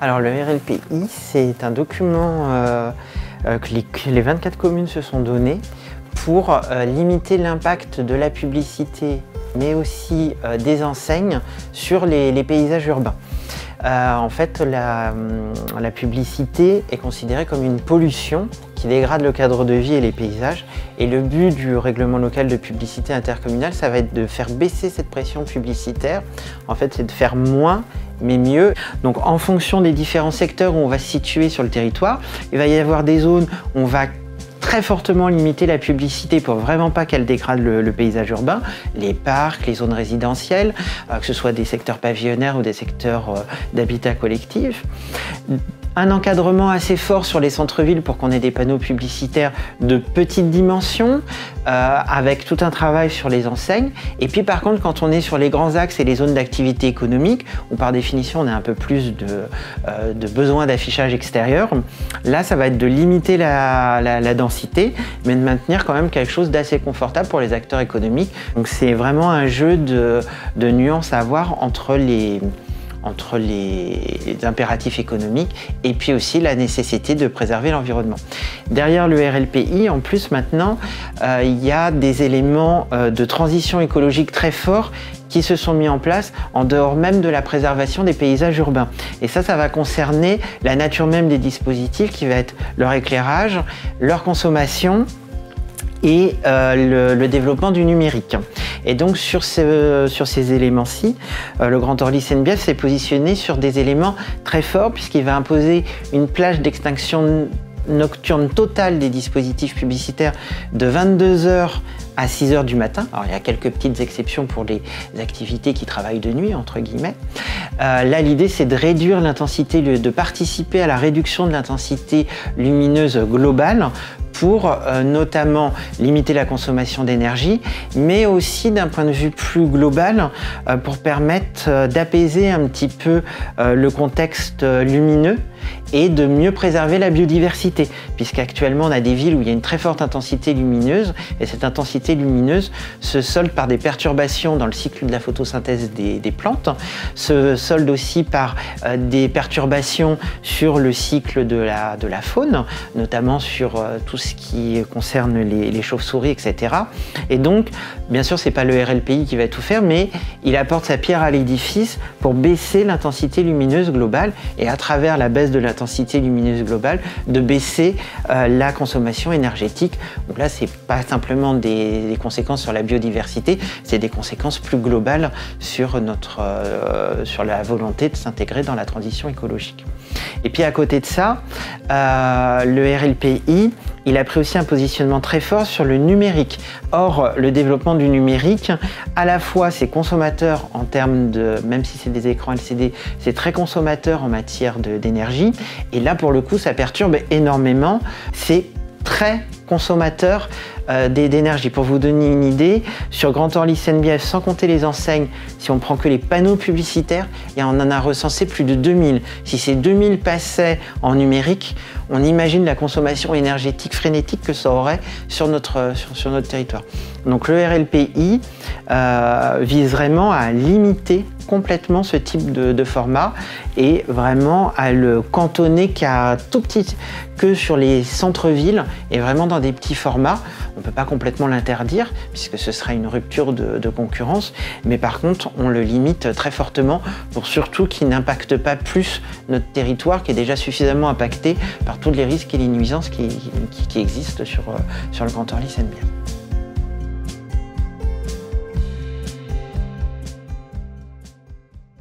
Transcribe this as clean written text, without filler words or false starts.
Alors le RLPI, c'est un document que les 24 communes se sont donné pour limiter l'impact de la publicité, mais aussi des enseignes sur les paysages urbains. En fait, la publicité est considérée comme une pollution qui dégrade le cadre de vie et les paysages. Et le but du règlement local de publicité intercommunale, ça va être de faire baisser cette pression publicitaire. En fait, c'est de faire moins, mais mieux. Donc, en fonction des différents secteurs où on va se situer sur le territoire, il va y avoir des zones où on va très fortement limiter la publicité pour vraiment pas qu'elle dégrade le paysage urbain, les parcs, les zones résidentielles, que ce soit des secteurs pavillonnaires ou des secteurs d'habitat collectif. Un encadrement assez fort sur les centres-villes pour qu'on ait des panneaux publicitaires de petite dimension, avec tout un travail sur les enseignes. Et puis par contre, quand on est sur les grands axes et les zones d'activité économique, où par définition on a un peu plus de besoin d'affichage extérieur, là ça va être de limiter la densité, mais de maintenir quand même quelque chose d'assez confortable pour les acteurs économiques. Donc c'est vraiment un jeu de nuances à avoir entre les impératifs économiques et puis aussi la nécessité de préserver l'environnement. Derrière le RLPI, en plus maintenant, il y a des éléments de transition écologique très forts qui se sont mis en place en dehors même de la préservation des paysages urbains. Et ça va concerner la nature même des dispositifs qui va être leur éclairage, leur consommation et le développement du numérique. Et donc sur ces éléments-ci, le Grand Orly Seine-Bièvre s'est positionné sur des éléments très forts puisqu'il va imposer une plage d'extinction nocturne totale des dispositifs publicitaires de 22 h à 6 h du matin. Alors il y a quelques petites exceptions pour les activités qui travaillent de nuit, entre guillemets. Là l'idée c'est de réduire l'intensité, de participer à la réduction de l'intensité lumineuse globale pour notamment limiter la consommation d'énergie, mais aussi d'un point de vue plus global pour permettre d'apaiser un petit peu le contexte lumineux et de mieux préserver la biodiversité, puisqu'actuellement on a des villes où il y a une très forte intensité lumineuse, et cette intensité lumineuse se solde par des perturbations dans le cycle de la photosynthèse des plantes, se solde aussi par des perturbations sur le cycle de la faune, notamment sur tout ce qui concerne les chauves-souris, etc. Et donc, bien sûr, c'est pas le RLPI qui va tout faire, mais il apporte sa pierre à l'édifice pour baisser l'intensité lumineuse globale, et à travers la baisse de l'intensité lumineuse globale, de baisser la consommation énergétique. Donc là, c'est pas simplement des conséquences sur la biodiversité, c'est des conséquences plus globales sur sur la volonté de s'intégrer dans la transition écologique. Et puis à côté de ça, le RLPI, il a pris aussi un positionnement très fort sur le numérique. Or, le développement du numérique, à la fois c'est consommateur en termes de, même si c'est des écrans LCD, c'est très consommateur en matière d'énergie. Et là, pour le coup, ça perturbe énormément. C'est très consommateur d'énergie. Pour vous donner une idée, sur Grand Orly Seine-Bièvre, sans compter les enseignes, si on prend que les panneaux publicitaires, et on en a recensé plus de 2000. Si ces 2000 passaient en numérique, on imagine la consommation énergétique frénétique que ça aurait sur notre territoire. Donc le RLPI vise vraiment à limiter complètement ce type de format et vraiment à le cantonner que sur les centres-villes et vraiment dans des petits formats. On ne peut pas complètement l'interdire puisque ce serait une rupture de concurrence, mais par contre on le limite très fortement pour surtout qu'il n'impacte pas plus notre territoire qui est déjà suffisamment impacté par tous les risques et les nuisances qui existent sur le Grand Orly Seine-Bièvre.